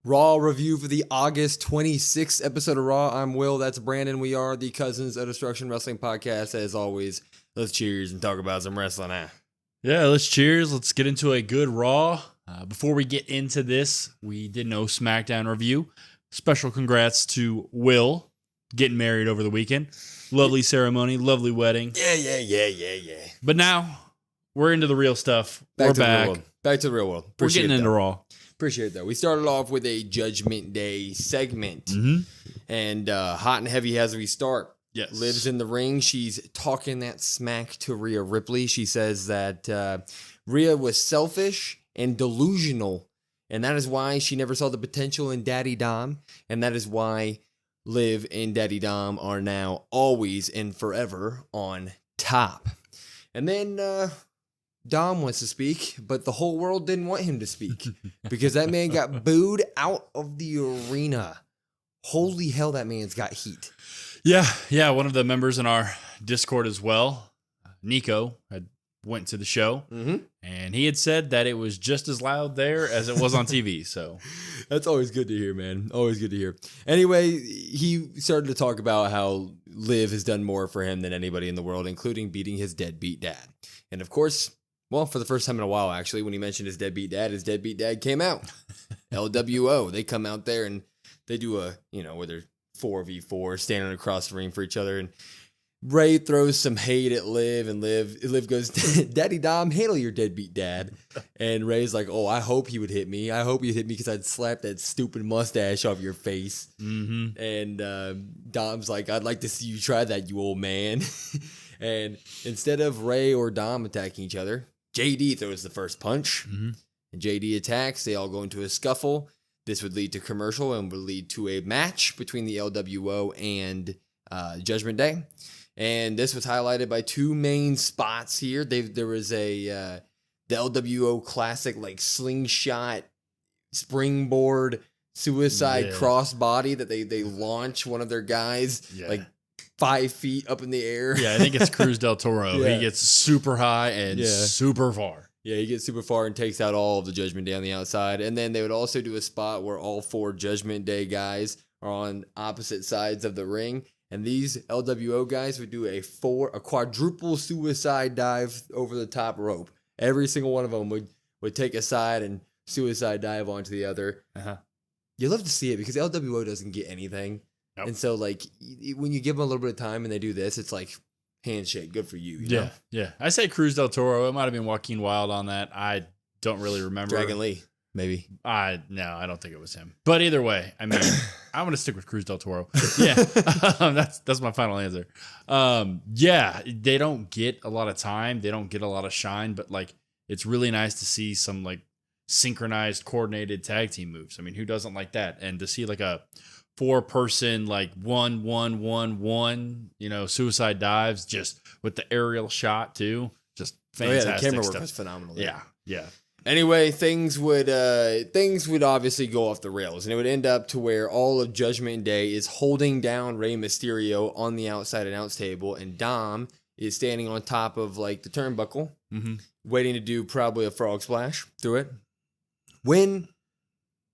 Raw review for the August 26th episode of Raw. I'm Will. That's Brandon. We are the Cousins of Destruction Wrestling Podcast. As always, let's cheers and talk about some wrestling. Yeah, let's cheers. Let's get into a good Raw. Before we get into this, we did no SmackDown review. Special congrats to Will getting married over the weekend. Lovely ceremony, lovely wedding. Yeah. But now we're into the real stuff. Back we're to back. The real world. Back to the real world. We're getting into Raw. Appreciate that. We started off with a Judgment Day segment. And hot and heavy as we start. Yes. Liv's in the ring. She's talking that smack to Rhea Ripley. She says that Rhea was selfish and delusional. And that is why she never saw the potential in Daddy Dom. And that is why Liv and Daddy Dom are now always and forever on top. And then Dom wants to speak, but the whole world didn't want him to speak because that man got booed out of the arena. Holy hell, that man's got heat. Yeah. One of the members in our Discord as well, Nico, had went to the show, and he had said that it was just as loud there as it was on TV. So that's always good to hear, man. Always good to hear. Anyway, he started to talk about how Liv has done more for him than anybody in the world, including beating his deadbeat dad. And of course, well, for the first time in a while, actually, when he mentioned his deadbeat dad came out. LWO, they come out there and they do a, where they're 4v4 standing across the ring for each other. And Ray throws some hate at Liv, and Liv goes, Daddy Dom, handle your deadbeat dad. And Ray's like, oh, I hope he would hit me. I hope you'd hit me because I'd slap that stupid mustache off your face. And Dom's like, I'd like to see you try that, you old man. And instead of Ray or Dom attacking each other, JD throws the first punch. And JD attacks. They all go into a scuffle. This would lead to commercial and would lead to a match between the LWO and Judgment Day. And this was highlighted by two main spots here. There was the LWO classic like slingshot, springboard, suicide crossbody that they launch one of their guys like 5 feet up in the air. Yeah, I think it's Cruz del Toro. He gets super high and super far. Yeah, he gets super far and takes out all of the Judgment Day on the outside. And then they would also do a spot where all 4 Judgment Day guys are on opposite sides of the ring. And these LWO guys would do a quadruple suicide dive over the top rope. Every single one of them would take a side and suicide dive onto the other. You love to see it because LWO doesn't get anything. Nope. And so, like, when you give them a little bit of time and they do this, it's like handshake. Good for you. You know? Yeah. I say Cruz del Toro. It might have been Joaquin Wilde on that. I don't really remember. Dragon Lee, maybe. No, I don't think it was him. But either way, I mean, I'm going to stick with Cruz del Toro. Yeah, that's my final answer. They don't get a lot of time. They don't get a lot of shine. But, like, it's really nice to see some, like, synchronized, coordinated tag team moves. I mean, who doesn't like that? And to see, like, a 4-person, like 1-1-1-1, suicide dives, just with the aerial shot too, just fantastic. The camera stuff. work was phenomenal. Yeah. Anyway, things would obviously go off the rails, and it would end up to where all of Judgment Day is holding down Rey Mysterio on the outside announce table, and Dom is standing on top of like the turnbuckle, waiting to do probably a frog splash through it. When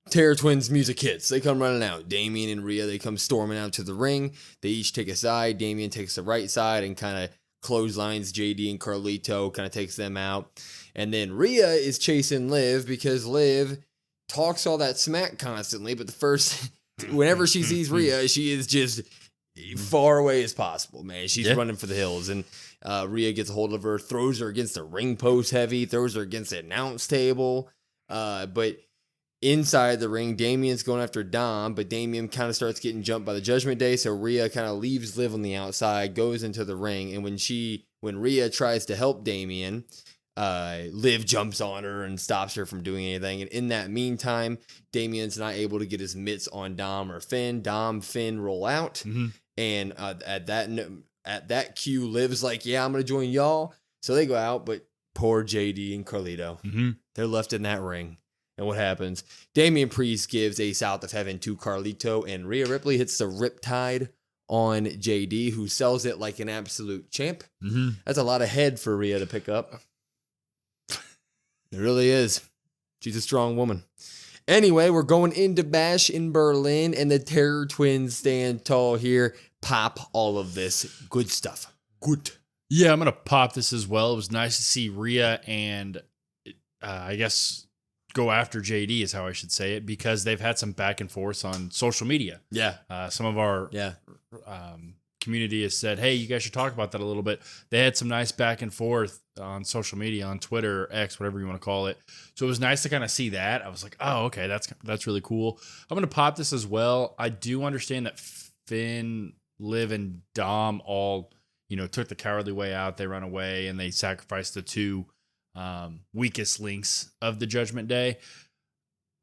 Terror Twins music hits, they come running out. Damian and Rhea, they come storming out to the ring. They each take a side. Damian takes the right side and kind of clotheslines JD and Carlito, kind of takes them out. And then Rhea is chasing Liv because Liv talks all that smack constantly, but whenever she sees Rhea, she is just far away as possible, man. She's running for the hills. And Rhea gets a hold of her, throws her against the ring post heavy, throws her against the announce table. But inside the ring, Damian's going after Dom, but Damian kind of starts getting jumped by the Judgment Day, so Rhea kind of leaves Liv on the outside, goes into the ring, and when Rhea tries to help Damian, Liv jumps on her and stops her from doing anything, and in that meantime, Damian's not able to get his mitts on Dom or Finn. Dom, Finn roll out, and at that cue, Liv's like, yeah, I'm going to join y'all, so they go out, but poor JD and Carlito, they're left in that ring. And what happens? Damian Priest gives a South of Heaven to Carlito, and Rhea Ripley hits the Riptide on JD, who sells it like an absolute champ. That's a lot of head for Rhea to pick up. It really is. She's a strong woman. Anyway, we're going into Bash in Berlin, and the Terror Twins stand tall here. Pop all of this good stuff. Good. Yeah, I'm going to pop this as well. It was nice to see Rhea and I guess go after JD is how I should say it, because they've had some back and forth on social media. Yeah. Some of our community has said, hey, you guys should talk about that a little bit. They had some nice back and forth on social media, on Twitter, X, whatever you want to call it. So it was nice to kind of see that. I was like, oh, okay, that's really cool. I'm going to pop this as well. I do understand that Finn, Liv, and Dom all, took the cowardly way out. They run away and they sacrificed the two weakest links of the Judgment Day.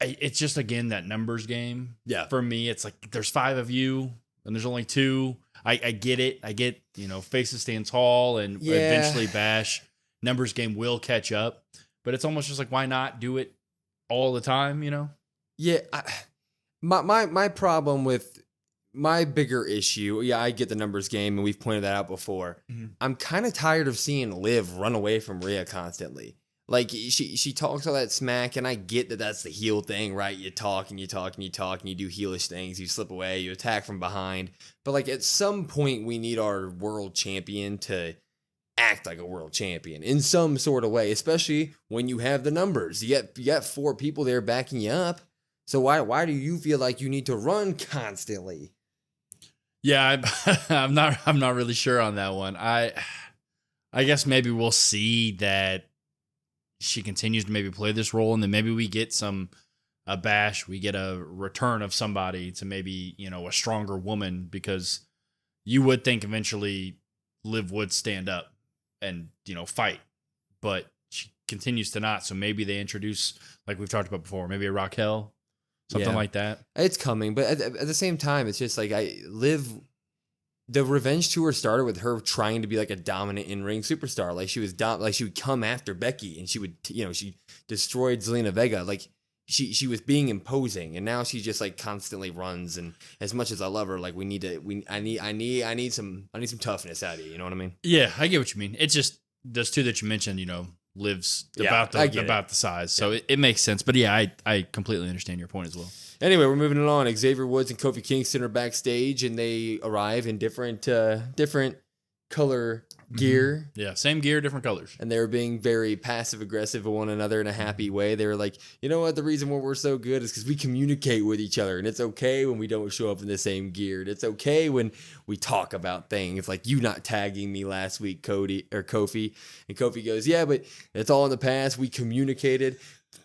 It's just, again, that numbers game. Yeah. For me, it's like there's 5 of you and there's only 2. I get it. I get, faces stand tall and eventually Bash numbers game will catch up. But it's almost just like, why not do it all the time, Yeah. My problem with my bigger issue, I get the numbers game, and we've pointed that out before. Mm-hmm. I'm kind of tired of seeing Liv run away from Rhea constantly. Like, she talks all that smack, and I get that that's the heel thing, right? You talk and you talk and you talk and you do heelish things. You slip away, you attack from behind. But, like, at some point, we need our world champion to act like a world champion in some sort of way, especially when you have the numbers. You got 4 people there backing you up. So why do you feel like you need to run constantly? Yeah, I'm not really sure on that one. I guess maybe we'll see that she continues to maybe play this role, and then maybe we get a Bash, we get a return of somebody to maybe, a stronger woman, because you would think eventually Liv would stand up and, fight, but she continues to not. So maybe they introduce, like we've talked about before, maybe a Raquel, something like that. It's coming, but at the same time, it's just like the revenge tour started with her trying to be like a dominant in-ring superstar. Like she was like she would come after Becky, and she would, she destroyed Zelina Vega. Like she was being imposing, and now she just like constantly runs. And as much as I love her, like I need some toughness out of you. You know what I mean? Yeah, I get what you mean. It's just those 2 that you mentioned, Lives about the size. So it makes sense. But yeah, I completely understand your point as well. Anyway, we're moving on. Xavier Woods and Kofi Kingston are backstage, and they arrive in different color gear. Yeah, same gear, different colors. And they were being very passive-aggressive with one another in a happy way. They were like, you know what? The reason why we're so good is because we communicate with each other, and it's okay when we don't show up in the same gear. It's okay when we talk about things like you not tagging me last week, Kofi. And Kofi goes, yeah, but it's all in the past. We communicated.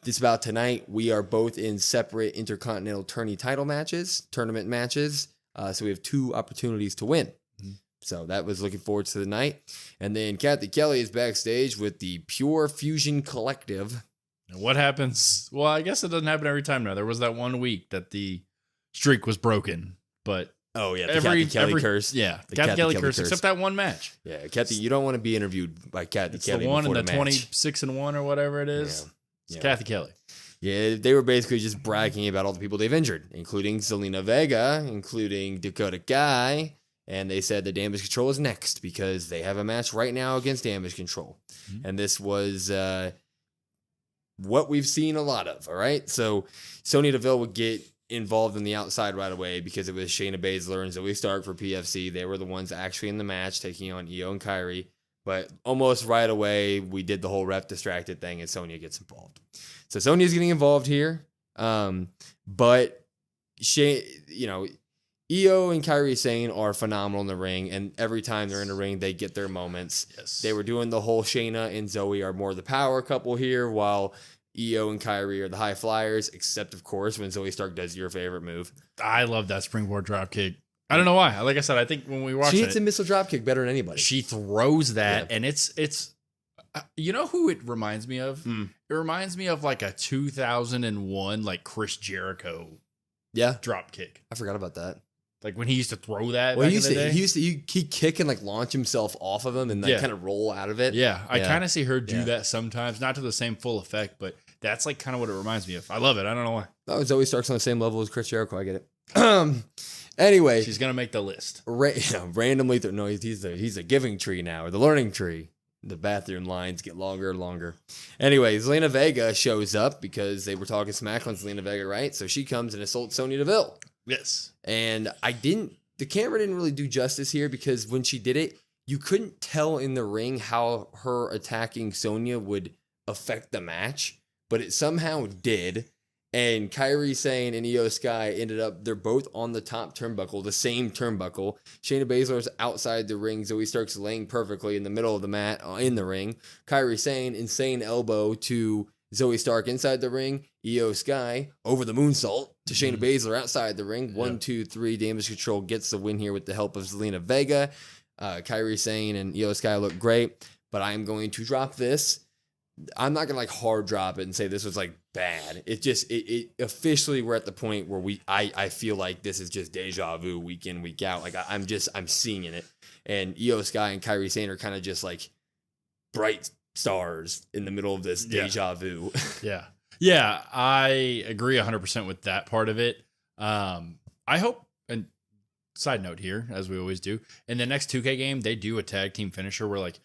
It's about tonight. We are both in separate Intercontinental tournament matches. So we have 2 opportunities to win. Mm-hmm. So that was looking forward to the night. And then Kathy Kelly is backstage with the Pure Fusion Collective. And what happens? Well, I guess it doesn't happen every time now. There was that one week that the streak was broken, but the Kathy Kelly curse. Yeah, the Kathy Kelly curse, except that one match. Yeah, Kathy, you don't want to be interviewed by Kathy Kelly. The one in the match. 26-1 or whatever it is. Yeah. It's Kathy Kelly. Yeah, they were basically just bragging about all the people they've injured, including Zelina Vega, including Dakota Kai, and they said the Damage Control is next because they have a match right now against Damage Control. Mm-hmm. And this was what we've seen a lot of, all right? So Sonya Deville would get involved in the outside right away because it was Shayna Baszler and Zoe Stark for PFC. They were the ones actually in the match taking on Io and Kairi. But almost right away, we did the whole ref distracted thing, and Sonya gets involved. So Sonya's getting involved here. But Io and Kairi Sane are phenomenal in the ring, and every time they're in the ring, they get their moments. Yes. They were doing the whole Shayna and Zoe are more the power couple here, while Io and Kairi are the high flyers, except, of course, when Zoe Stark does your favorite move. I love that springboard dropkick. I don't know why. Like I said, I think when we watch it, she hits a missile dropkick better than anybody. She throws that, and it's you know who it reminds me of? It reminds me of like a 2001 like Chris Jericho dropkick. I forgot about that. Like when he used to throw that. Well, he used to kick and like launch himself off of him and then kind of roll out of it. Yeah, I kind of see her do that sometimes, not to the same full effect, but that's like kind of what it reminds me of. I love it. I don't know why. Oh, Zoe Stark's on the same level as Chris Jericho. I get it. Anyway, she's gonna make the list. Randomly, no, he's a giving tree now, or the learning tree. The bathroom lines get longer and longer. Anyway, Zelina Vega shows up because they were talking smack on Zelina Vega, right? So she comes and assaults Sonya Deville. Yes. And the camera didn't really do justice here because when she did it, you couldn't tell in the ring how her attacking Sonya would affect the match, but it somehow did. And Kairi Sane and Io Sky ended up, they're both on the top turnbuckle, the same turnbuckle. Shayna Baszler's outside the ring. Zoe Stark's laying perfectly in the middle of the mat in the ring. Kairi Sane, insane elbow to Zoe Stark inside the ring. Io Sky over the moonsault to Shayna Baszler outside the ring. 1, 2, 3. Damage Control gets the win here with the help of Zelina Vega. Kairi Sane and Io Sky look great, but I'm going to drop this. I'm not gonna like hard drop it and say this was like bad. It just it officially we're at the point where I feel like this is just deja vu week in, week out. Like I'm seeing it. And Io Sky and Kairi Sane are kind of just like bright stars in the middle of this deja vu. Yeah, I agree 100% with that part of it. I hope, and side note here, as we always do, in the next 2K game, they do a tag team finisher where like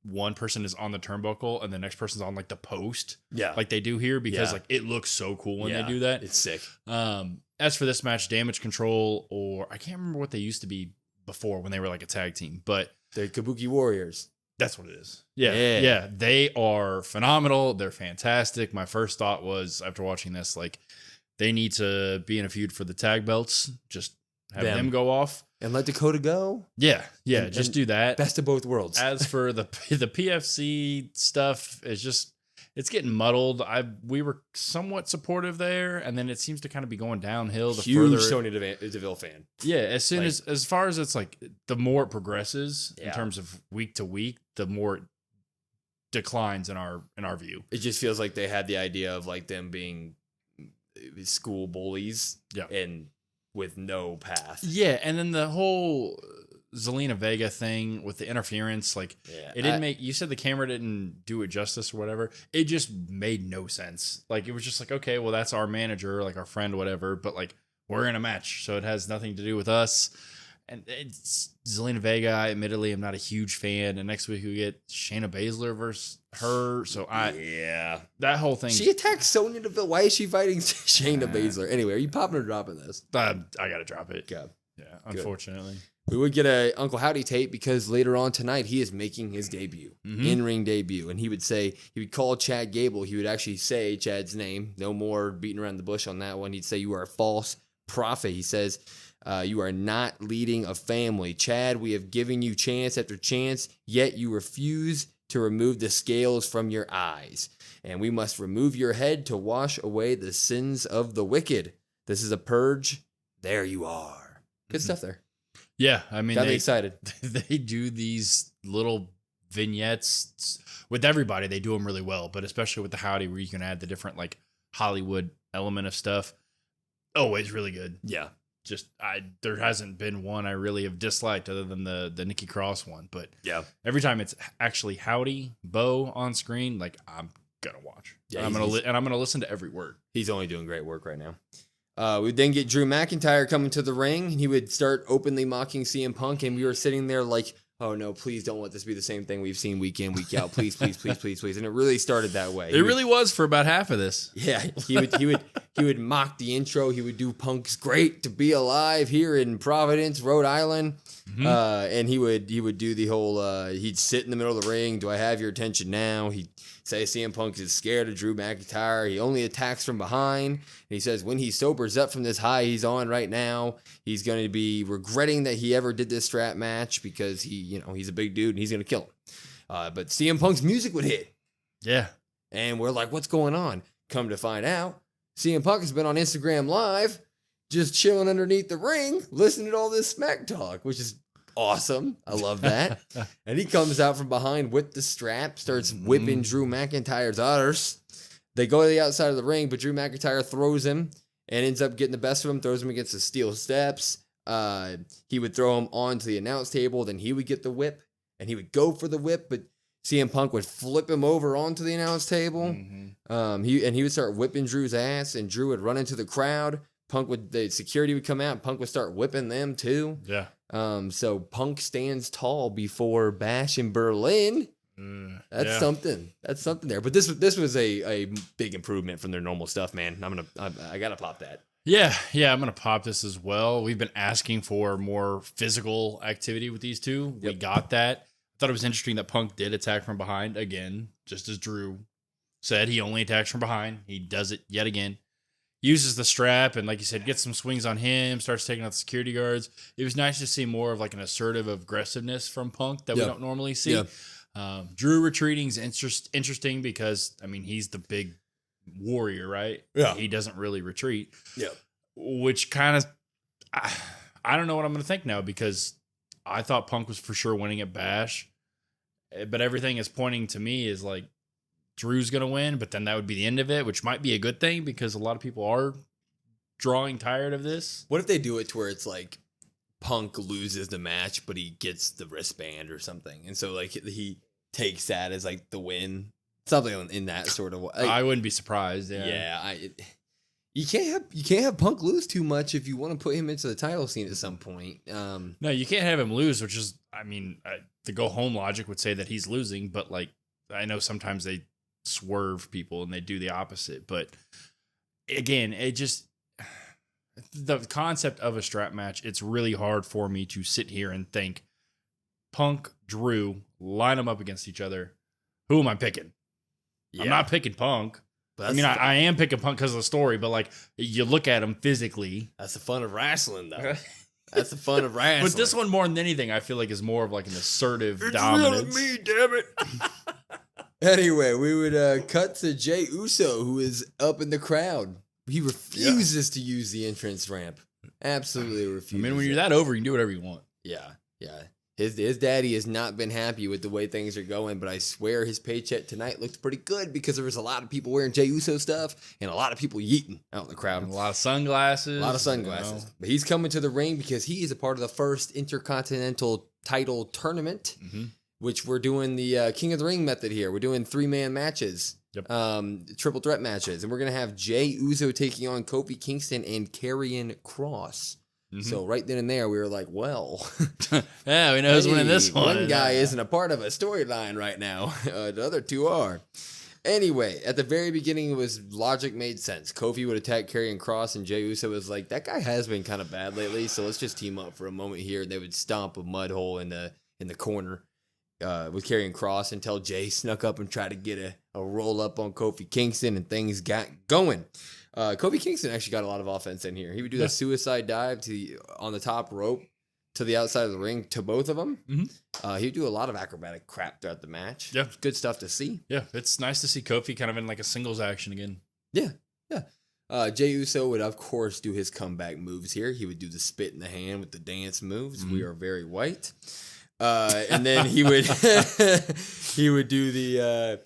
one person is on the turnbuckle and the next person's on like the post. Yeah. Like they do here because like it looks so cool when they do that. It's sick. As for this match, Damage Control, or I can't remember what they used to be before when they were like a tag team, but they're Kabuki Warriors. That's what it is. Yeah. They are phenomenal. They're fantastic. My first thought was after watching this, like they need to be in a feud for the tag belts. Just have them go off. And let Dakota go. Yeah. Just do that. Best of both worlds. As for the PFC stuff, it's getting muddled. We were somewhat supportive there, and then it seems to kind of be going downhill. Huge Sonya Deville fan. Yeah, as far as it's like the more it progresses in terms of week to week, the more it declines in our view. It just feels like they had the idea of like them being school bullies. Yeah. And with no path. Yeah, and then the whole Zelina Vega thing with the interference, like it didn't make, you said the camera didn't do it justice or whatever. It just made no sense. Like it was just like, okay, well that's our manager, like our friend, whatever, but like we're in a match, so it has nothing to do with us. And it's Zelina Vega, I admittedly am not a huge fan. And next week we get Shayna Baszler versus her. So that whole thing. She attacked Sonya Deville. Why is she fighting Shayna Baszler? Anyway, are you popping or dropping this? I gotta drop it. Yeah, unfortunately. We would get a Uncle Howdy tape because later on tonight he is making his debut, in-ring debut, and he would call Chad Gable. He would actually say Chad's name. No more beating around the bush on that one. He'd say, "You are a false prophet." He says, "You are not leading a family. Chad, we have given you chance after chance, yet you refuse to remove the scales from your eyes. And we must remove your head to wash away the sins of the wicked. This is a purge. There you are." Good stuff there. Yeah, I mean, got me excited. They do these little vignettes with everybody. They do them really well, but especially with the Howdy, where you can add the different like Hollywood element of stuff. Always really good. Yeah. There hasn't been one I really have disliked other than the Nikki Cross one, but every time it's actually Howdy Bo on screen, like I'm gonna watch. Yeah, I'm gonna listen to every word. He's only doing great work right now. We then get Drew McIntyre coming to the ring, and he would start openly mocking CM Punk, and we were sitting there like, oh no, please don't let this be the same thing we've seen week in, week out. Please, please, please, please, please. And it really started that way. It really was for about half of this. Yeah, he would mock the intro. He would do Punk's great to be alive here in Providence, Rhode Island. And he would do the whole he'd sit in the middle of the ring. Do I have your attention now? He'd say CM Punk is scared of Drew McIntyre. He only attacks from behind. And he says when he sobers up from this high he's on right now, he's going to be regretting that he ever did this strap match because he's a big dude and he's going to kill him. But CM Punk's music would hit. Yeah. And we're like, what's going on? Come to find out, CM Punk has been on Instagram Live, just chilling underneath the ring, listening to all this smack talk, which is awesome. I love that. And he comes out from behind with the strap, starts whipping Drew McIntyre's udders. They go to the outside of the ring, but Drew McIntyre throws him and ends up getting the best of him, throws him against the steel steps. He would throw him onto the announce table, then he would get the whip, and he would go for the whip, but CM Punk would flip him over onto the announce table. He would start whipping Drew's ass, and Drew would run into the crowd. The security would come out, and Punk would start whipping them too. Yeah. So Punk stands tall before Bash in Berlin. That's something. That's something there. But this was a big improvement from their normal stuff, man. I gotta pop that. Yeah, I'm gonna pop this as well. We've been asking for more physical activity with these two. We got that. I thought it was interesting that Punk did attack from behind again, just as Drew said. He only attacks from behind. He does it yet again. Uses the strap and, like you said, gets some swings on him. Starts taking out the security guards. It was nice to see more of like an assertive aggressiveness from Punk that we don't normally see. Drew retreating is interesting because he's the big warrior, right? Yeah, he doesn't really retreat. Yeah, which kind of I don't know what I'm going to think now, because I thought Punk was for sure winning at Bash, but everything is pointing to me is like Drew's going to win, but then that would be the end of it, which might be a good thing because a lot of people are drawing tired of this. What if they do it to where it's like Punk loses the match, but he gets the wristband or something, and so like he takes that as like the win, something in that sort of way. I wouldn't be surprised. You can't have Punk lose too much if you want to put him into the title scene at some point. No, you can't have him lose, which is, the go home logic would say that he's losing, but like I know sometimes they swerve people and they do the opposite. But again, the concept of a strap match, it's really hard for me to sit here and think Punk, Drew, line them up against each other. Who am I picking? Yeah. I'm not picking Punk. I am picking Punk because of the story, but like you look at him physically. That's the fun of wrestling, though. That's the fun of wrestling. But this one, more than anything, I feel like is more of like an assertive dominance. It's really me, damn it. Anyway, we would cut to Jey Uso, who is up in the crowd. He refuses to use the entrance ramp. Absolutely refuses. When you're that over, you can do whatever you want. Yeah. His daddy has not been happy with the way things are going, but I swear his paycheck tonight looked pretty good because there was a lot of people wearing Jey Uso stuff and a lot of people yeeting out in the crowd. And a lot of sunglasses. But he's coming to the ring because he is a part of the first Intercontinental title tournament, which we're doing the King of the Ring method here. We're doing 3-man matches, triple threat matches, and we're going to have Jey Uso taking on Kofi Kingston and Karrion Kross. So right then and there, we were like, well. Yeah, we know who's winning this one. One guy isn't a part of a storyline right now. The other two are. Anyway, at the very beginning, logic made sense. Kofi would attack Karrion Kross, and Jey Uso was like, that guy has been kind of bad lately, so let's just team up for a moment here. They would stomp a mud hole in the corner with Karrion Kross until Jey snuck up and tried to get a roll up on Kofi Kingston, and things got going. Kofi Kingston actually got a lot of offense in here. He would do the suicide dive on the top rope to the outside of the ring to both of them. He would do a lot of acrobatic crap throughout the match. Yeah. Good stuff to see. Yeah, it's nice to see Kofi kind of in like a singles action again. Yeah. Jey Uso would, of course, do his comeback moves here. He would do the spit in the hand with the dance moves. We are very white. And then he would do the...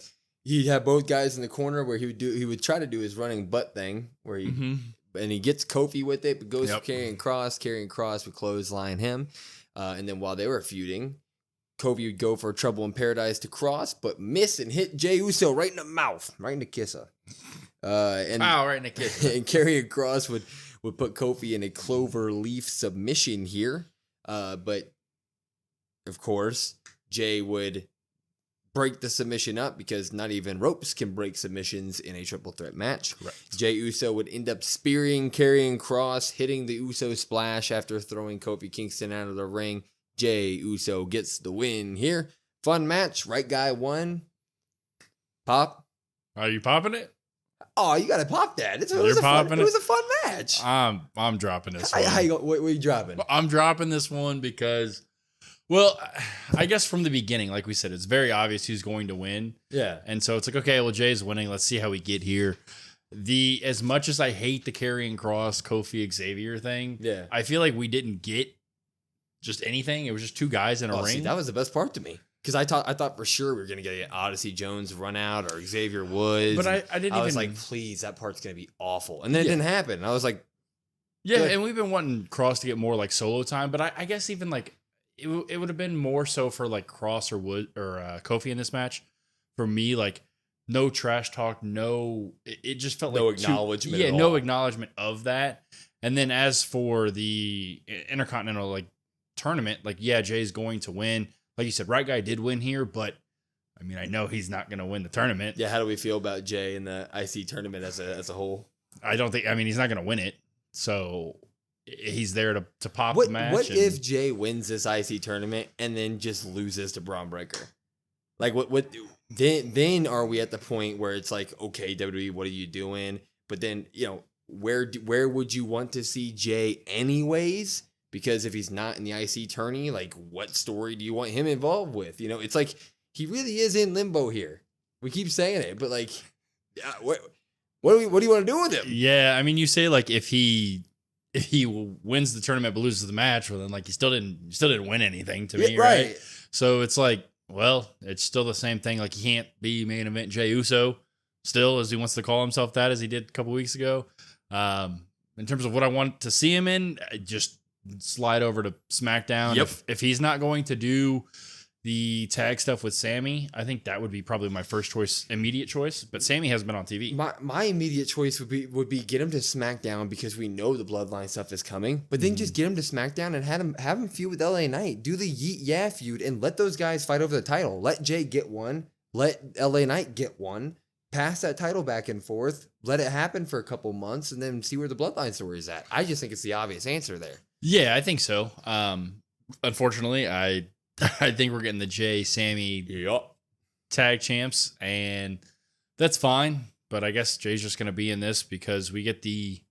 He'd have both guys in the corner where he would try to do his running butt thing where and he gets Kofi with it, but goes for Karrion Kross. Karrion Kross would clothesline him. And then while they were feuding, Kofi would go for Trouble in Paradise to Kross, but miss and hit Jey Uso right in the mouth, right in the kisser. Right in the kisser. And Karrion Kross would put Kofi in a clover leaf submission here. But of course, Jey would break the submission up because not even ropes can break submissions in a triple threat match. Correct. Jey Uso would end up spearing Karrion Kross, hitting the Uso splash after throwing Kofi Kingston out of the ring. Jey Uso gets the win here. Fun match. Right guy won. Pop. Are you popping it? Oh, you gotta pop that. It was a fun match. I'm dropping this one. What are you dropping? I'm dropping this one because, well, I guess from the beginning, like we said, it's very obvious who's going to win. Yeah. And so it's like, okay, well, Jay's winning. Let's see how we get here. As much as I hate the Karrion Kross, Kofi, Xavier thing, I feel like we didn't get just anything. It was just two guys in a ring. See, that was the best part to me. Because I thought for sure we were going to get an Odyssey Jones run out or Xavier Woods. But I was like, please, that part's going to be awful. And then it didn't happen. And I was like, yeah, good. And we've been wanting Kross to get more like solo time. But I guess even like it would have been more so for like Kross or Kofi in this match. For me, like no trash talk, it just felt like no acknowledgement. Yeah, no acknowledgement of that. And then as for the Intercontinental like tournament, like Jay's going to win. Like you said, right guy did win here, but I mean, I know he's not going to win the tournament. Yeah, how do we feel about Jay in the IC tournament as a whole? I don't think. I mean, he's not going to win it. So he's there to pop What the match. What if Jay wins this IC tournament and then just loses to Braun Breaker? Like what? Then are we at the point where it's like, okay, WWE, what are you doing? But then where would you want to see Jay anyways? Because if he's not in the IC tourney, like what story do you want him involved with? It's like he really is in limbo here. We keep saying it, but like, what do you want to do with him? Yeah, I mean, you say like if he wins the tournament but loses the match, well then like he still didn't win anything to me, right? So it's like, well, it's still the same thing. Like he can't be main event Jey Uso still, as he wants to call himself that, as he did a couple weeks ago. In terms of what I want to see him in, just slide over to SmackDown. Yep. If he's not going to do the tag stuff with Sammy, I think that would be probably my first choice, immediate choice. But Sammy hasn't been on TV. My immediate choice would be get him to SmackDown because we know the Bloodline stuff is coming. But then just get him to SmackDown and have him feud with LA Knight. Do the Yeet Yeah feud and let those guys fight over the title. Let Jay get one. Let LA Knight get one. Pass that title back and forth. Let it happen for a couple months and then see where the Bloodline story is at. I just think it's the obvious answer there. Yeah, I think so. Unfortunately, I think we're getting the Jay Sammy tag champs, and that's fine. But I guess Jay's just going to be in this because we get the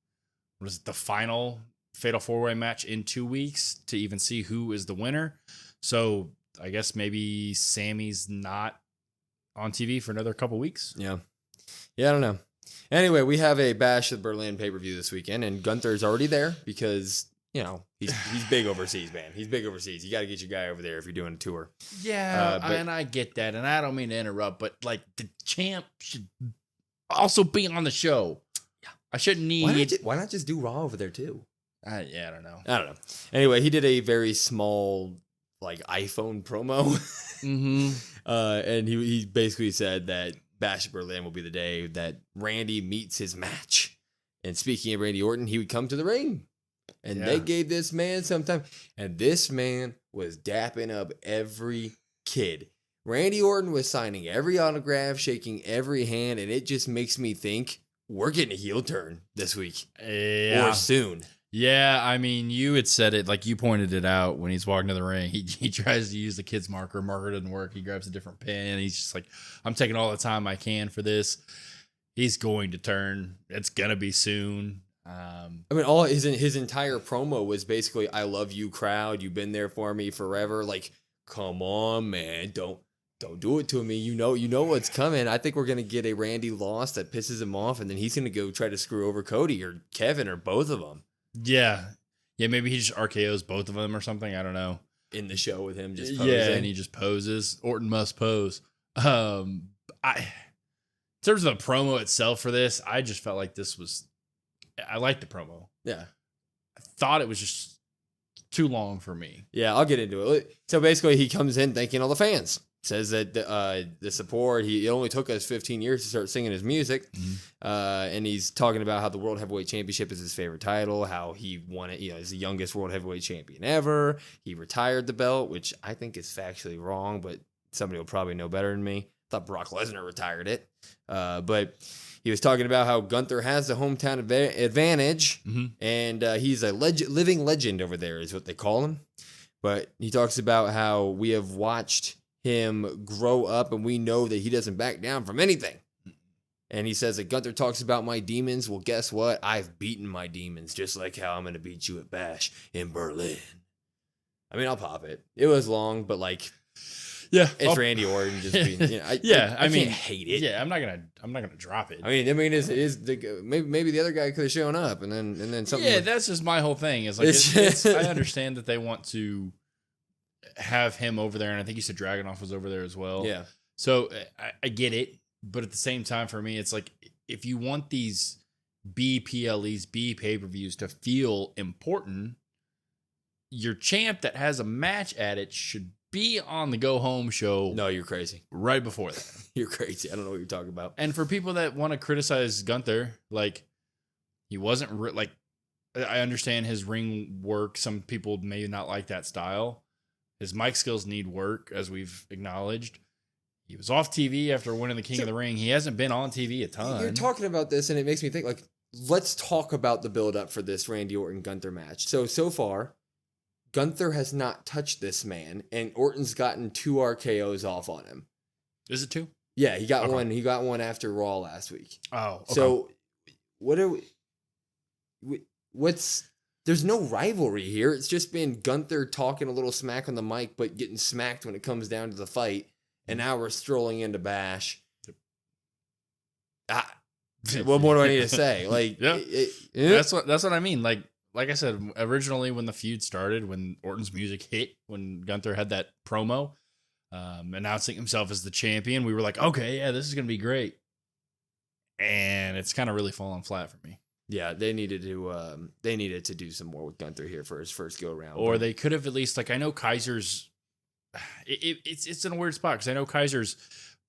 final Fatal 4-Way match in 2 weeks to even see who is the winner. So I guess maybe Sammy's not on TV for another couple weeks. Yeah, I don't know. Anyway, we have a Bash of Berlin pay-per-view this weekend, and Gunther's already there because he's big overseas, man. He's big overseas. You got to get your guy over there if you're doing a tour. Yeah, and I get that, and I don't mean to interrupt, but like the champ should also be on the show. Yeah, I shouldn't need. Why not just do Raw over there too? I don't know. Anyway, he did a very small like iPhone promo, and he basically said that Bash of Berlin will be the day that Randy meets his match. And speaking of Randy Orton, he would come to the ring. And they gave this man some time. And this man was dapping up every kid. Randy Orton was signing every autograph, shaking every hand. And it just makes me think we're getting a heel turn this week. Or soon. Yeah, I mean, you had said it, like you pointed it out when he's walking to the ring. He tries to use the kid's marker. Marker doesn't work. He grabs a different pen. He's just like, I'm taking all the time I can for this. He's going to turn. It's going to be soon. I mean, all his entire promo was basically, I love you, crowd. You've been there for me forever. Like, come on, man. Don't do it to me. You know what's coming. I think we're going to get a Randy loss that pisses him off, and then he's going to go try to screw over Cody or Kevin or both of them. Yeah, maybe he just RKOs both of them or something. I don't know. In the show with him just posing. Yeah, and he just poses. Orton must pose. In terms of the promo itself for this, I just felt like I liked the promo. Yeah. I thought it was just too long for me. Yeah, I'll get into it. So basically he comes in thanking all the fans. Says that the support, it only took us 15 years to start singing his music. And he's talking about how the World Heavyweight Championship is his favorite title, how he won it, he's the youngest World Heavyweight Champion ever. He retired the belt, which I think is factually wrong, but somebody will probably know better than me. I thought Brock Lesnar retired it. But he was talking about how Gunther has the hometown advantage, and he's a living legend over there is what they call him. But he talks about how we have watched him grow up, and we know that he doesn't back down from anything. And he says that Gunther talks about my demons. Well, guess what? I've beaten my demons, just like how I'm going to beat you at Bash in Berlin. I mean, I'll pop it. It was long, but like, yeah, it's Randy Orton. Just being, I can't hate it. Yeah, I'm not gonna drop it. I mean, maybe the other guy could have shown up, and then something. Yeah, that's just my whole thing. Is like I understand that they want to have him over there, and I think you said Dragunov was over there as well. Yeah. So I get it, but at the same time, for me, it's like if you want these B pay-per-views to feel important, your champ that has a match at it should be on the go home show. No, you're crazy. Right before that. You're crazy. I don't know what you're talking about. And for people that want to criticize Gunther, like he wasn't like, I understand his ring work. Some people may not like that style. His mic skills need work, as we've acknowledged. He was off TV after winning the King of the Ring. He hasn't been on TV a ton. You're talking about this, and it makes me think, like, let's talk about the build-up for this Randy Orton-Gunther match. So far, Gunther has not touched this man, and Orton's gotten 2 RKOs off on him. Is it 2? Yeah, he got one. He got one after Raw last week. Oh, okay. So, what are we? There's no rivalry here. It's just been Gunther talking a little smack on the mic, but getting smacked when it comes down to the fight. And now we're strolling into Bash. What more do I need to say? Like, that's what I mean. Like I said, originally when the feud started, when Orton's music hit, when Gunther had that promo, announcing himself as the champion, we were like, okay, yeah, this is gonna be great. And it's kind of really fallen flat for me. Yeah, they needed to do some more with Gunther here for his first go around. Or they could have at least, like, I know Kaiser's. It's in a weird spot because I know Kaiser's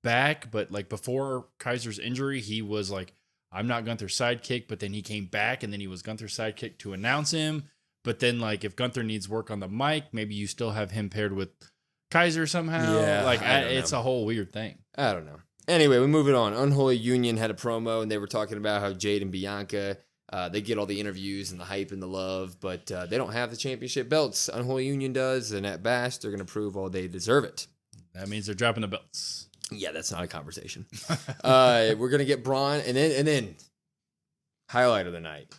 back, but like before Kaiser's injury, he was like, I'm not Gunther's sidekick, but then he came back and then he was Gunther's sidekick to announce him. But then, like, if Gunther needs work on the mic, maybe you still have him paired with Kaiser somehow. Yeah, like, it's a whole weird thing. I don't know. Anyway, we move it on. Unholy Union had a promo, and they were talking about how Jade and Bianca, they get all the interviews and the hype and the love, but they don't have the championship belts. Unholy Union does, and at Bash, they're going to prove all they deserve it. That means they're dropping the belts. Yeah, that's not a conversation. We're going to get Braun, and then highlight of the night.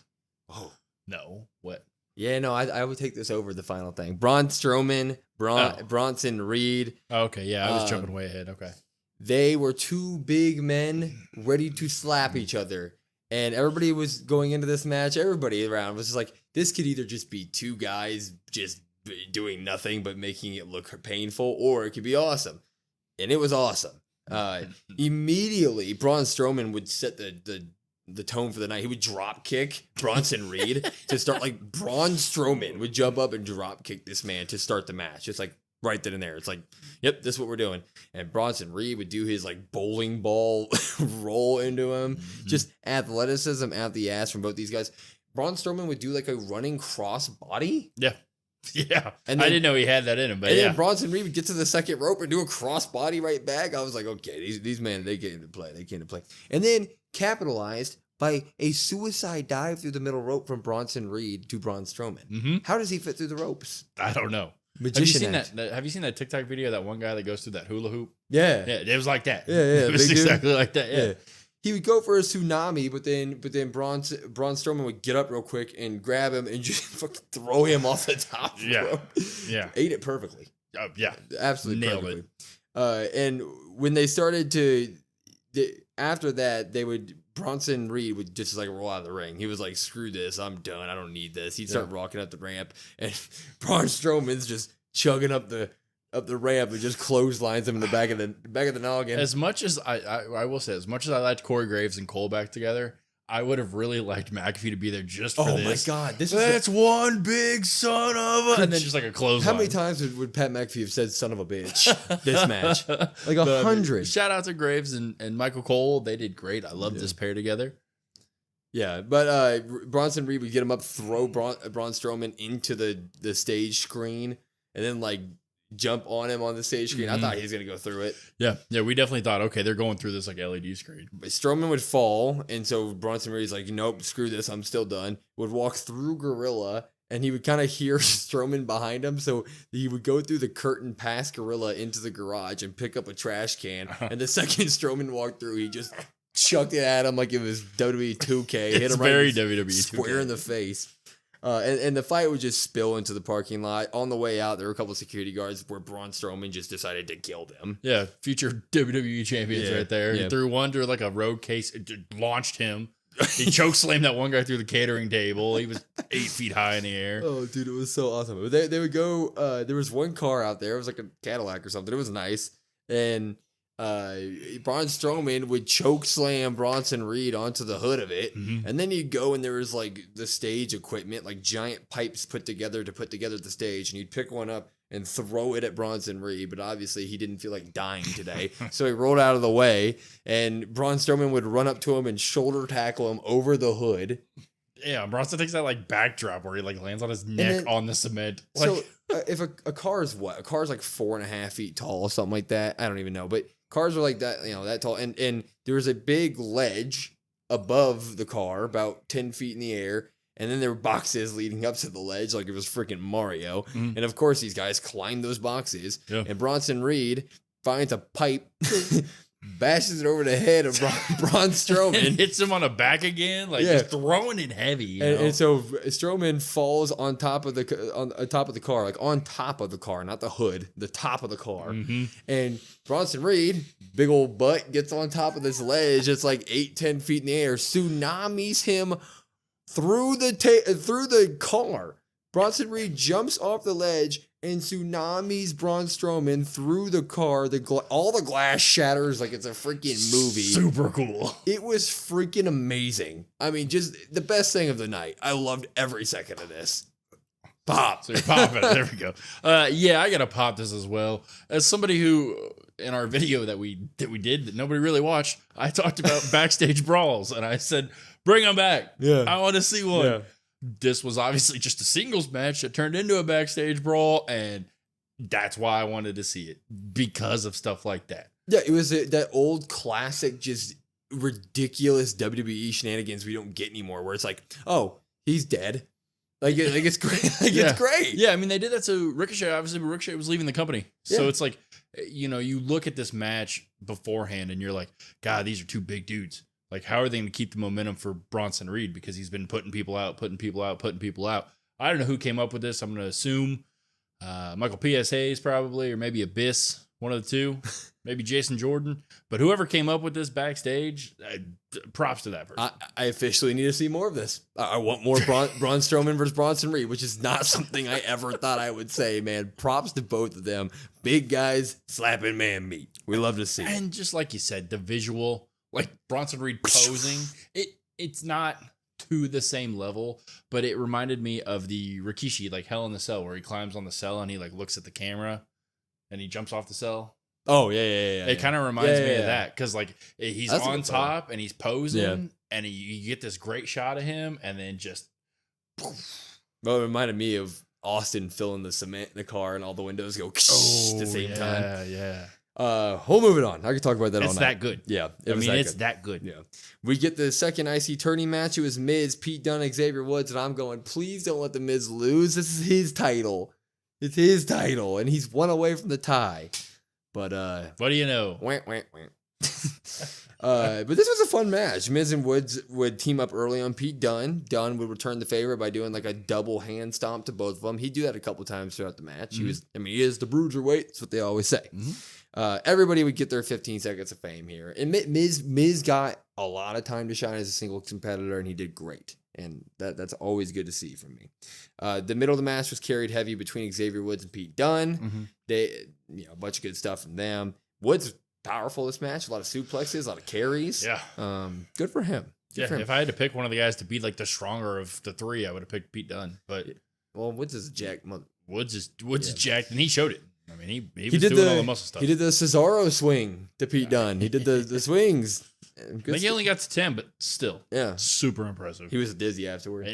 Oh, no. What? Yeah, no, I would take this over the final thing. Braun Strowman, Bronson Reed. Okay, yeah, I was jumping way ahead. Okay. They were 2 big men ready to slap each other. And everybody was going into this match, everybody around was just like, this could either just be 2 guys just doing nothing but making it look painful, or it could be awesome. And it was awesome. Immediately, Braun Strowman would set the tone for the night. He would drop kick Bronson Reed to start. Like, Braun Strowman would jump up and drop kick this man to start the match. It's like right then and there. It's like, yep, this is what we're doing. And Bronson Reed would do his like bowling ball roll into him. Mm-hmm. Just athleticism out the ass from both these guys. Braun Strowman would do like a running cross body. Yeah. Yeah. And then, I didn't know he had that in him, but then Bronson Reed would get to the second rope and do a cross body right back. I was like, okay, these men, they came to play. They came to play. And then capitalized by a suicide dive through the middle rope from Bronson Reed to Braun Strowman. Mm-hmm. How does he fit through the ropes? I don't know. Magician Have you seen that TikTok video of that one guy that goes through that hula hoop? Yeah. Yeah, it was like that. Yeah, it was exactly like that. Yeah. He would go for a tsunami, but then Braun Strowman would get up real quick and grab him and just fucking throw him off the top. Yeah. Yeah. Ate it perfectly. Yeah. Absolutely nailed perfectly. It. And when they started after that, Bronson Reed would just like roll out of the ring. He was like, screw this, I'm done, I don't need this. He'd start rocking up the ramp, and Braun Strowman's just chugging up the ramp and just clotheslines him in the back of the noggin. As much as I will say, as much as I liked Corey Graves and Cole back together, I would have really liked McAfee to be there just for this. Oh my God, that's one big son of a, and then just like a clothesline. How many times would Pat McAfee have said "son of a bitch" this match? Like 100. Shout out to Graves and Michael Cole. They did great. I love this pair together. Yeah, but Bronson Reed would get him up, throw Braun Strowman into the stage screen, and then like jump on him on the stage screen. Mm-hmm. I thought he was going to go through it. Yeah, we definitely thought, okay, they're going through this like LED screen. But Strowman would fall, and so Bronson Reed's like, nope, screw this, I'm still done. Would walk through Gorilla, and he would kind of hear Strowman behind him, so he would go through the curtain past Gorilla into the garage and pick up a trash can, and the second Strowman walked through, he just chucked it at him like it was WWE 2K. Hit him very right WWE square 2K. In the face. And the fight would just spill into the parking lot. On the way out, there were a couple of security guards where Braun Strowman just decided to kill them. Yeah, future WWE champions right there. Yeah. He threw one to like a road case. It launched him. He chokeslammed that one guy through the catering table. He was 8 feet high in the air. Oh, dude, it was so awesome. They would go, there was one car out there. It was like a Cadillac or something. It was nice. And Braun Strowman would choke slam Bronson Reed onto the hood of it, and then you'd go and there was like the stage equipment, like giant pipes put together the stage, and you'd pick one up and throw it at Bronson Reed, but obviously he didn't feel like dying today, so he rolled out of the way, and Braun Strowman would run up to him and shoulder tackle him over the hood. Yeah, Bronson takes that like backdrop where he like lands on his neck on the cement. Like, so if a car is what? A car is like 4.5 feet tall or something like that. I don't even know, but Cars are like that, that tall. And there was a big ledge above the car, about 10 feet in the air. And then there were boxes leading up to the ledge like it was freaking Mario. Mm-hmm. And of course, these guys climb those boxes. Yeah. And Bronson Reed finds a pipe, bashes it over the head of Braun Strowman. And hits him on the back again, like just throwing it heavy. You know? And so Strowman falls on top of the car, like on top of the car, not the hood, the top of the car. Mm-hmm. And Bronson Reed, big old butt, gets on top of this ledge. It's like 8-10 feet in the air, tsunamis him through the car. Bronson Reed jumps off the ledge and tsunamis Braun Strowman through the car. All the glass shatters like it's a freaking movie. Super cool. It was freaking amazing. I mean, just the best thing of the night. I loved every second of this. Pop. So you're popping it. There we go. Yeah, I gotta pop this as well. As somebody who, in our video that we did that nobody really watched, I talked about backstage brawls, and I said, "Bring them back. Yeah, I want to see one." Yeah. This was obviously just a singles match that turned into a backstage brawl, and that's why I wanted to see it, because of stuff like that. Yeah, it was that old classic, just ridiculous WWE shenanigans we don't get anymore, where it's like, oh, he's dead. Like it's great. It's great. Yeah, I mean, they did that to Ricochet, obviously, but Ricochet was leaving the company. So it's like, you look at this match beforehand and you're like, God, these are two big dudes. Like, how are they going to keep the momentum for Bronson Reed? Because he's been putting people out. I don't know who came up with this. I'm going to assume Michael P.S. Hayes probably, or maybe Abyss, one of the two. Maybe Jason Jordan. But whoever came up with this backstage, props to that person. I officially need to see more of this. I want more Braun Strowman versus Bronson Reed, which is not something I ever thought I would say, man. Props to both of them. Big guys slapping man meat. We love to see it. And just like you said, the visual, like Bronson Reed posing, it's not to the same level, but it reminded me of the Rikishi, like Hell in the Cell, where he climbs on the cell and he like looks at the camera and he jumps off the cell. Oh, yeah. It kind of reminds me of that, because like he's That's on top and he's posing, and you get this great shot of him, and then just. Well, it reminded me of Austin filling the cement in the car and all the windows go at the same time. Yeah. We'll move it on. I could talk about that all night. It's that good. Yeah. It's that good. Yeah. We get the second IC tourney match. It was Miz, Pete Dunne, Xavier Woods, and I'm going, please don't let the Miz lose. This is his title. It's his title, and he's one away from the tie. But what do you know? But this was a fun match. Miz and Woods would team up early on Pete Dunne. Dunne would return the favor by doing like a double hand stomp to both of them. He'd do that a couple times throughout the match. Mm-hmm. He is the bruiserweight. That's what they always say. Mm-hmm. Everybody would get their 15 seconds of fame here. And Miz got a lot of time to shine as a single competitor, and he did great. And that's always good to see from me. The middle of the match was carried heavy between Xavier Woods and Pete Dunne. Mm-hmm. They, a bunch of good stuff from them. Woods powerful this match, a lot of suplexes, a lot of carries. Yeah. Good for him. If I had to pick one of the guys to be like the stronger of the three, I would have picked Pete Dunne. But Woods is jacked. Woods is jacked, and he showed it. I mean, he was did doing all the muscle stuff. He did the Cesaro swing to Pete Dunne. He did the swings. I think he only got to 10, but still, super impressive. He was dizzy afterward.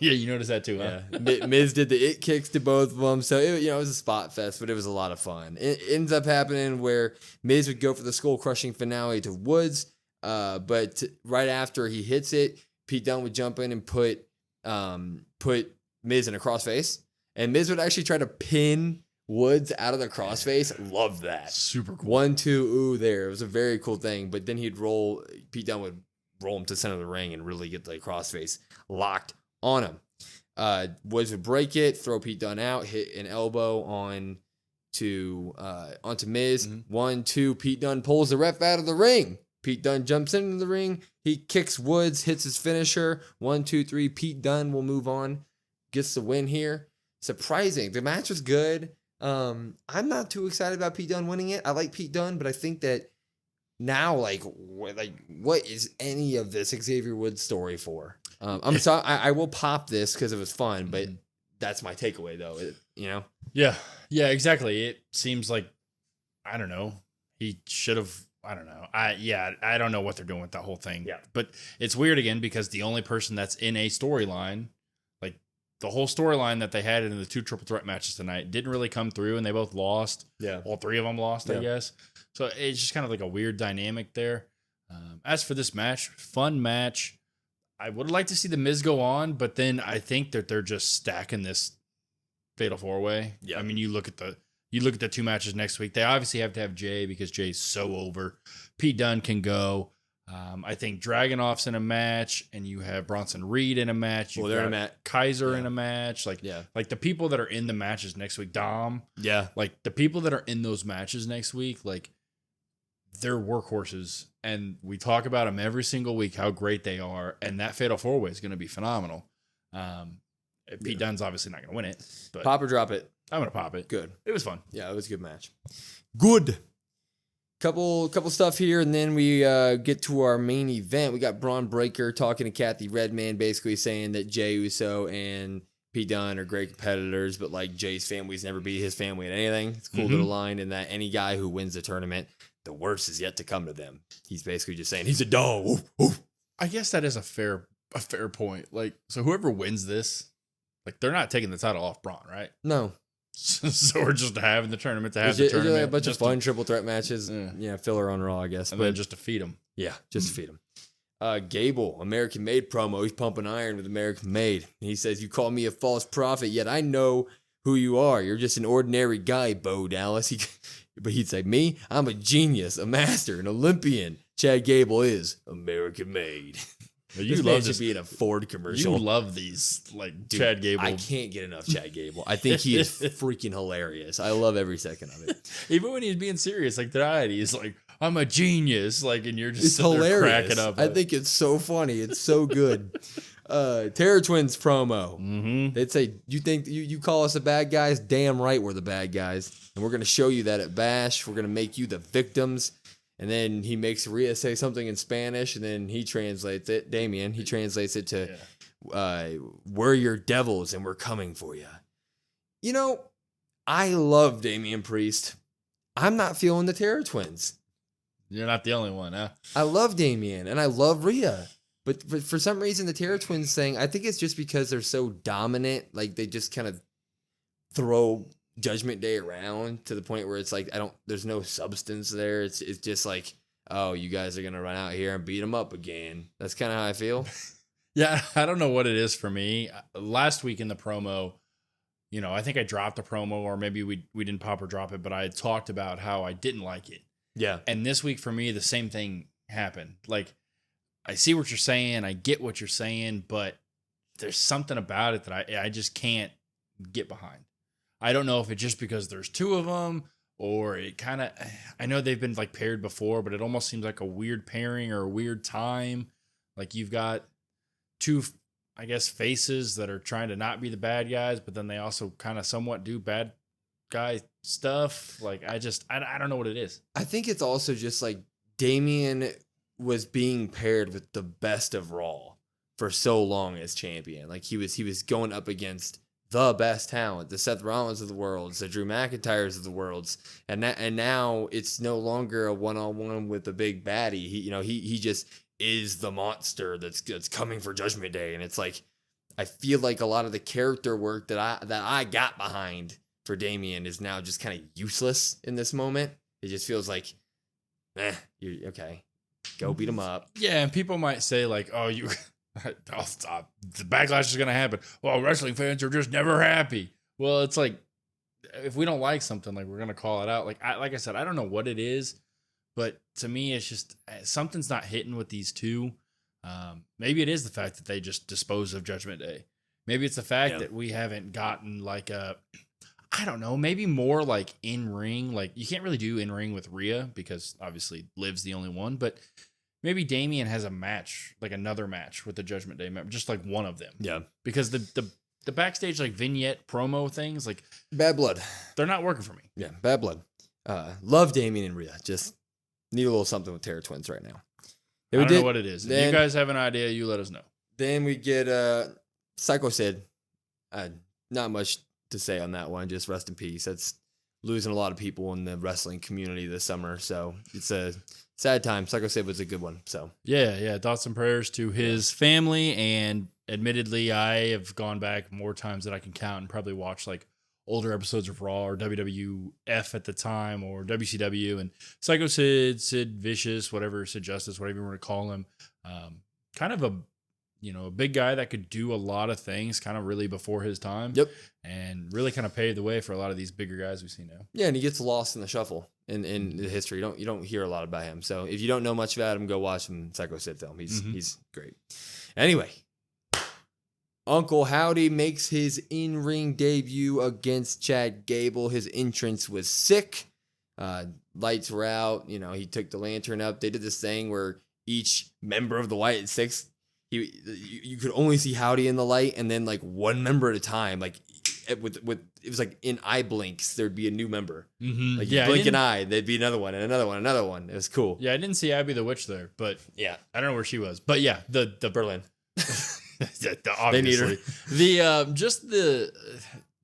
Yeah, you noticed that too, huh? Yeah. Miz did the it kicks to both of them, so it was a spot fest, but it was a lot of fun. It ends up happening where Miz would go for the skull crushing finale to Woods, but right after he hits it, Pete Dunne would jump in and put Miz in a crossface, and Miz would actually try to pin Woods out of the crossface. Love that. Super cool. 1, 2, ooh, there. It was a very cool thing. But then Pete Dunne would roll him to the center of the ring and really get the crossface locked on him. Woods would break it, throw Pete Dunne out, hit an elbow onto Miz. 1, 2, Pete Dunne pulls the ref out of the ring. Pete Dunne jumps into the ring. He kicks Woods, hits his finisher. 1, 2, 3, Pete Dunne will move on. Gets the win here. Surprising. The match was good. I'm not too excited about Pete Dunne winning it. I like Pete Dunne, but I think that now, what is any of this Xavier Woods story for? I'm sorry, I will pop this because it was fun, but that's my takeaway, though. Yeah, exactly. It seems like, I don't know. He should have. I don't know. I don't know what they're doing with that whole thing. Yeah, but it's weird again because the only person that's in a storyline, like the whole storyline that they had in the 2 triple threat matches tonight didn't really come through, and they both lost. Yeah. All 3 of them lost, I guess. So it's just kind of like a weird dynamic there. As for this match, fun match. I would like to see the Miz go on, but then I think that they're just stacking this Fatal 4-Way. Yeah. I mean, you look at the 2 matches next week. They obviously have to have Jay because Jay's so over. Pete Dunne can go. I think Dragunov's in a match, and you have Bronson Reed in a match. You've got Kaiser in a match. Like the people that are in the matches next week, Dom. Yeah. Like the people that are in those matches next week, like they're workhorses, and we talk about them every single week, how great they are. And that Fatal 4-Way is going to be phenomenal. Pete Dunne's obviously not going to win it, but pop or drop it. I'm going to pop it. Good. It was fun. Yeah, it was a good match. Good. Couple stuff here, and then we get to our main event. We got Braun Breaker talking to Kathy Redman, basically saying that Jey Uso and Pete Dunne are great competitors, but like Jay's family's never beat his family at anything. It's a cool little line, and that any guy who wins the tournament, the worst is yet to come to them. He's basically just saying he's a dog. Oof, oof. I guess that is a fair point. Like, so whoever wins this, like they're not taking the title off Braun, right? No. So we're just having the tournament to have the tournament. Like a bunch of fun triple threat matches. Yeah, filler on Raw, I guess. And then just to feed them. Yeah, just to feed them. Gable, American Made promo. He's pumping iron with American Made. He says, "You call me a false prophet, yet I know who you are. You're just an ordinary guy, Bo Dallas." But he'd say, "Me? I'm a genius, a master, an Olympian. Chad Gable is American Made." You love to be in a Ford commercial. You love these, like, dude, Chad Gable. I can't get enough Chad Gable. I think he is freaking hilarious. I love every second of it. Even when he's being serious, like tonight, he's like, "I'm a genius," like, and you're just hilarious. Cracking up. I think it's so funny. It's so good. Terror Twins promo. They'd say, "You think you call us the bad guys? Damn right, we're the bad guys, and we're gonna show you that at Bash. We're gonna make you the victims." And then he makes Rhea say something in Spanish, and then he translates it. Damien, he translates it to, "We're your devils, and we're coming for you." You know, I love Damian Priest. I'm not feeling the Terror Twins. You're not the only one, huh? I love Damien, and I love Rhea. But for some reason, the Terror Twins thing, I think it's just because they're so dominant. Like, they just kind of throw Judgment Day around to the point where it's like, there's no substance there. It's just like, oh, you guys are going to run out here and beat them up again. That's kind of how I feel. Yeah, I don't know what it is for me. Last week in the promo, I think I dropped a promo, or maybe we didn't pop or drop it, but I had talked about how I didn't like it. Yeah. And this week for me, the same thing happened. Like, I see what you're saying. I get what you're saying, but there's something about it that I just can't get behind. I don't know if it's just because there's 2 of them, or it kind of, I know they've been like paired before, but it almost seems like a weird pairing or a weird time. Like, you've got 2, I guess, faces that are trying to not be the bad guys, but then they also kind of somewhat do bad guy stuff. Like, I don't know what it is. I think it's also just like Damien was being paired with the best of Raw for so long as champion. Like, he was going up against the best talent, the Seth Rollins of the world, the Drew McIntyres of the world, and now it's no longer a one-on-one with the big baddie. He just is the monster that's coming for Judgment Day, and it's like, I feel like a lot of the character work that I got behind for Damien is now just kind of useless in this moment. It just feels like, you're okay, go beat him up. Yeah, and people might say like, "Oh, you." I'll stop. The backlash is going to happen. Well, wrestling fans are just never happy. Well, it's like, if we don't like something, like, we're going to call it out. Like I said, I don't know what it is, but to me, it's just something's not hitting with these 2. Maybe it is the fact that they just dispose of Judgment Day. Maybe it's the fact that we haven't gotten like I don't know, maybe more like in ring. Like, you can't really do in ring with Rhea because obviously Liv's the only one, but maybe Damien has a match, like another match with the Judgment Day member, just like one of them. Yeah. Because the backstage, like, vignette promo things, like, bad blood. They're not working for me. Yeah, bad blood. Love Damien and Rhea. Just need a little something with Terror Twins right now. I don't know what it is. If you guys have an idea, you let us know. Then we get Psycho Sid. Not much to say on that one. Just rest in peace. That's losing a lot of people in the wrestling community this summer. So it's a sad time. Psycho Sid was a good one. So yeah. Thoughts and prayers to his family and admittedly, I have gone back more times than I can count and probably watched like older episodes of Raw or WWF at the time or WCW, and Psycho Sid Vicious, whatever, Sid Justice, whatever you want to call him. Kind of a big guy that could do a lot of things kind of really before his time. Yep. And really kind of paved the way for a lot of these bigger guys we see now. Yeah, and he gets lost in the shuffle in the history. You don't hear a lot about him. So if you don't know much about him, go watch some Psycho Sid film. He's great. Anyway, Uncle Howdy makes his in-ring debut against Chad Gable. His entrance was sick. Lights were out. He took the lantern up. They did this thing where each member of the Wyatt Six, you could only see Howdy in the light, and then like one member at a time, like with it was like in eye blinks, there'd be a new member. Like you blink an eye, there'd be another one and another one, another one. It was cool. Yeah, I didn't see Abby the Witch there, but yeah, I don't know where she was. But yeah, the Berlin. Obviously. They need her.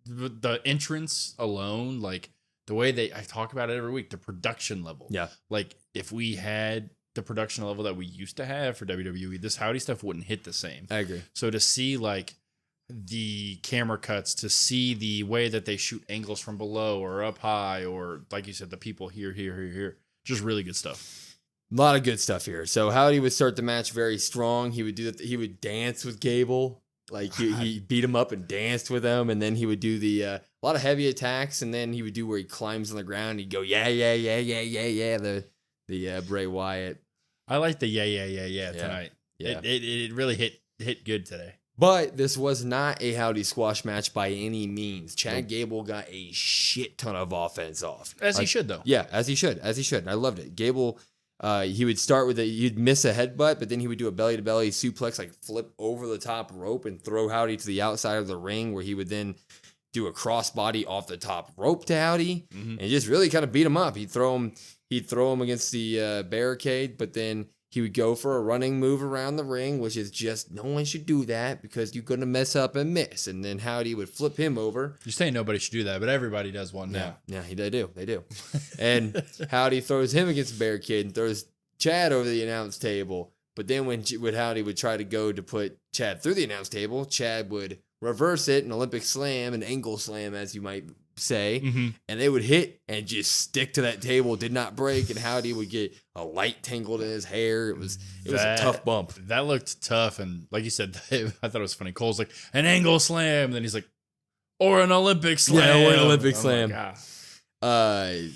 The entrance alone, like the way I talk about it every week, the production level. Yeah. Like if we had the production level that we used to have for WWE, this Howdy stuff wouldn't hit the same. I agree. So to see like the camera cuts, to see the way that they shoot angles from below or up high, or like you said, the people here, just really good stuff. A lot of good stuff here. So Howdy would start the match very strong. He would do that. He would dance with Gable. Like he beat him up and danced with him, and then he would do a lot of heavy attacks, and then he would do where he climbs on the ground. He'd go yeah. The Bray Wyatt. I like the yeah tonight. Yeah. It really hit good today. But this was not a Howdy squash match by any means. Chad Gable got a shit ton of offense off. As he should, though. Yeah, as he should. I loved it. Gable, he would start with he'd miss a headbutt, but then he would do a belly-to-belly suplex, like flip over the top rope and throw Howdy to the outside of the ring, where he would then do a crossbody off the top rope to Howdy, and just really kind of beat him up. He'd throw him against the barricade, but then he would go for a running move around the ring, which is just, no one should do that because you're going to mess up and miss. And then Howdy would flip him over. You're saying nobody should do that, but everybody does one now. Yeah, they do. And Howdy throws him against the barricade and throws Chad over the announce table. But then when Howdy would try to go to put Chad through the announce table, Chad would reverse it, an Olympic slam, an angle slam, as you might say, and they would hit and just stick to that table, did not break, and Howdy would get a light tangled in his hair. It was a tough bump. That looked tough, and like you said, I thought it was funny. Cole's like, an angle slam, and then he's like, or an Olympic slam. Yeah, or an Olympic slam. Like,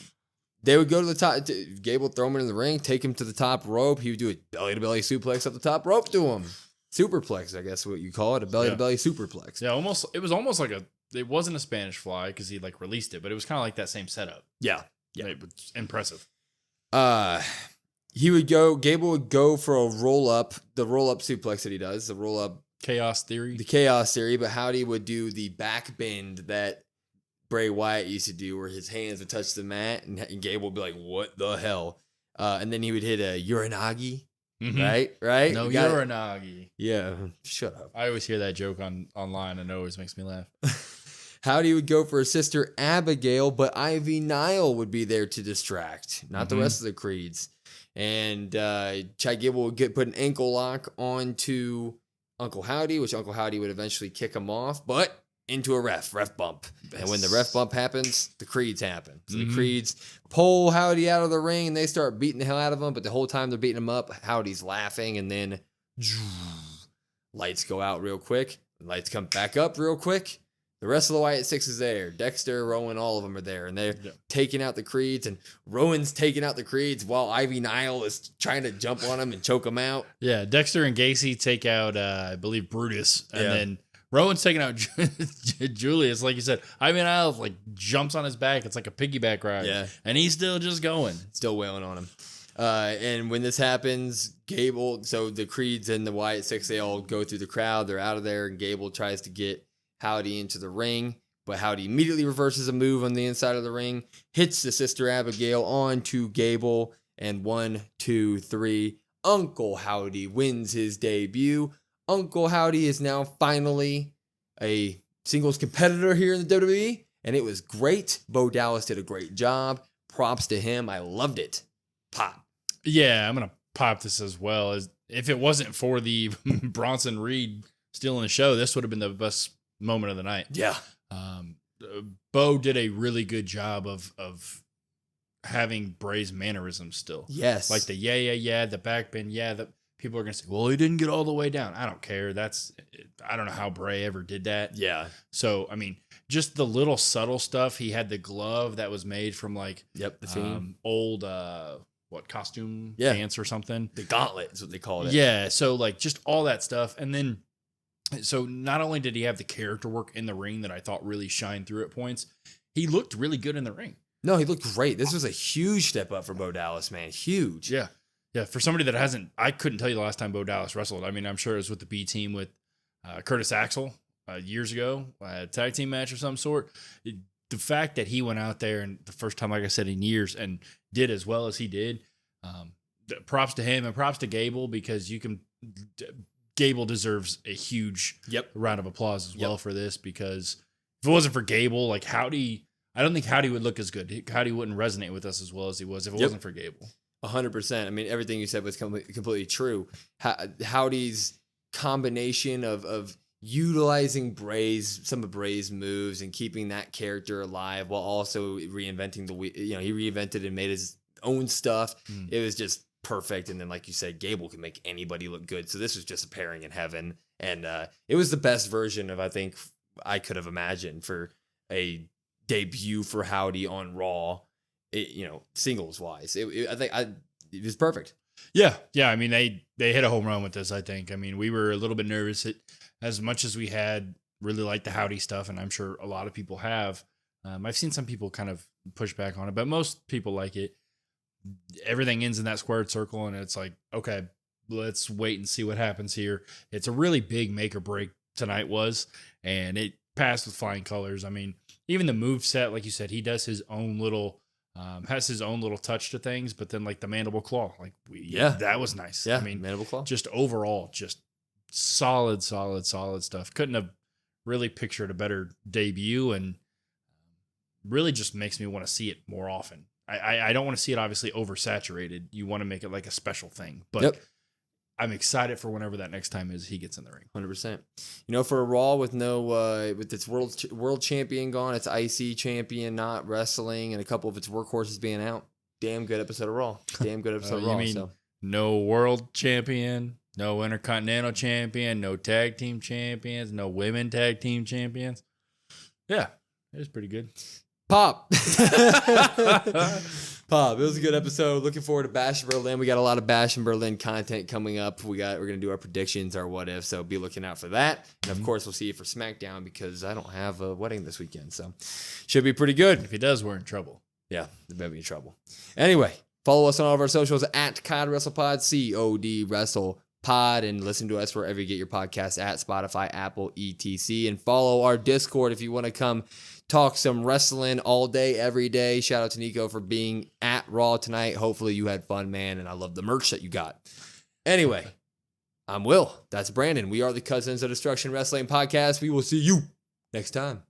they would go to the top. Gable would throw him in the ring, take him to the top rope. He would do a belly-to-belly suplex up the top rope to him. Superplex, I guess what you call it, a belly-to-belly superplex. Yeah, it was almost like it wasn't a Spanish fly because he like released it, but it was kind of like that same setup. Yeah. It was impressive. Gable would go for the roll up suplex that he does, the roll up Chaos Theory. The Chaos Theory, but Howdy would do the back bend that Bray Wyatt used to do, where his hands would touch the mat, and Gable would be like, "What the hell?" And then he would hit a Uranagi, right? No, Uranagi. Yeah, shut up. I always hear that joke online, and it always makes me laugh. Howdy would go for his sister Abigail, but Ivy Nile would be there to distract, not the rest of the Creeds. And Chad Gable would put an ankle lock onto Uncle Howdy, which Uncle Howdy would eventually kick him off, but into a ref bump. And when the ref bump happens, the Creeds happen. So the Creeds pull Howdy out of the ring, and they start beating the hell out of him, but the whole time they're beating him up, Howdy's laughing, and then lights go out real quick. Lights come back up real quick. The rest of the Wyatt Six is there. Dexter, Rowan, all of them are there. And they're taking out the Creeds. And Rowan's taking out the Creeds while Ivy Nile is trying to jump on him and choke him out. Yeah, Dexter and Gacy take out, I believe, Brutus. And then Rowan's taking out Julius. Like you said, Ivy Nile like jumps on his back. It's like a piggyback ride. Yeah. And he's still just going. Still wailing on him. And when this happens, Gable, so the Creeds and the Wyatt Six, they all go through the crowd. They're out of there. And Gable tries to get Howdy into the ring, but Howdy immediately reverses a move on the inside of the ring, hits the sister Abigail onto Gable, and 1, 2, 3, Uncle Howdy wins his debut. Uncle Howdy is now finally a singles competitor here in the WWE, and it was great. Bo Dallas did a great job. Props to him. I loved it. Pop. Yeah, I'm going to pop this as well. As if it wasn't for the Bronson Reed stealing the show, this would have been the best moment of the night. Yeah. Bo did a really good job of having Bray's mannerisms still. Yes. Like the yeah, the back bend, the people are going to say, well, he didn't get all the way down. I don't care. I don't know how Bray ever did that. Yeah. So, I mean, just the little subtle stuff. He had the glove that was made from like the Fiend. Old costume Yeah. pants or something. The gauntlet is what they called it. Yeah. So like just all that stuff. And then, so not only did he have the character work in the ring that I thought really shined through at points, he looked really good in the ring. No, he looked great. This was a huge step up for Bo Dallas, man. Huge. Yeah. Yeah. For somebody that I couldn't tell you the last time Bo Dallas wrestled. I mean, I'm sure it was with the B team with Curtis Axel years ago, a tag team match of some sort. The fact that he went out there and the first time, like I said, in years and did as well as he did, props to him and props to Gable, because Gable deserves a huge round of applause as well for this, because if it wasn't for Gable, like Howdy, I don't think Howdy would look as good. Howdy wouldn't resonate with us as well as he was if it wasn't for Gable. 100%. I mean, everything you said was completely true. Howdy's combination of utilizing some of Bray's moves and keeping that character alive while also reinventing he reinvented and made his own stuff. It was just perfect. And then, like you said, Gable can make anybody look good. So this was just a pairing in heaven. And it was the best version of, I think, I could have imagined for a debut for Howdy on Raw, singles wise. I think it was perfect. Yeah. I mean, they hit a home run with this, I think. I mean, we were a little bit nervous as much as we had really liked the Howdy stuff, and I'm sure a lot of people have. I've seen some people kind of push back on it, but most people like it. Everything ends in that squared circle, and it's like, okay, let's wait and see what happens here. It's a really big make or break tonight was, and it passed with flying colors. I mean, even the move set, like you said, he does his own little, has his own little touch to things, but then like the mandible claw, that was nice. Yeah, I mean, mandible claw. Just overall, just solid stuff. Couldn't have really pictured a better debut, and really just makes me want to see it more often. I don't want to see it obviously oversaturated. You want to make it like a special thing, but I'm excited for whenever that next time is he gets in the ring. 100%. For a Raw with with its world champion gone, its IC champion not wrestling, and a couple of its workhorses being out, damn good episode of Raw. Damn good episode of Raw. Mean no world champion, no Intercontinental champion, no tag team champions, no women tag team champions. Yeah, it was pretty good. Pop. Pop. It was a good episode. Looking forward to Bash in Berlin. We got a lot of Bash in Berlin content coming up. We're gonna do our predictions, our what if. So be looking out for that. And of course, we'll see you for SmackDown, because I don't have a wedding this weekend. So should be pretty good. If he does, we're in trouble. Yeah, they better be in trouble. Anyway, follow us on all of our socials at COD WrestlePod, COD WrestlePod, and listen to us wherever you get your podcasts at Spotify, Apple, etc. And follow our Discord if you want to come talk some wrestling all day, every day. Shout out to Nico for being at Raw tonight. Hopefully you had fun, man, and I love the merch that you got. Anyway, I'm Will. That's Brandon. We are the Cousins of Destruction Wrestling Podcast. We will see you next time.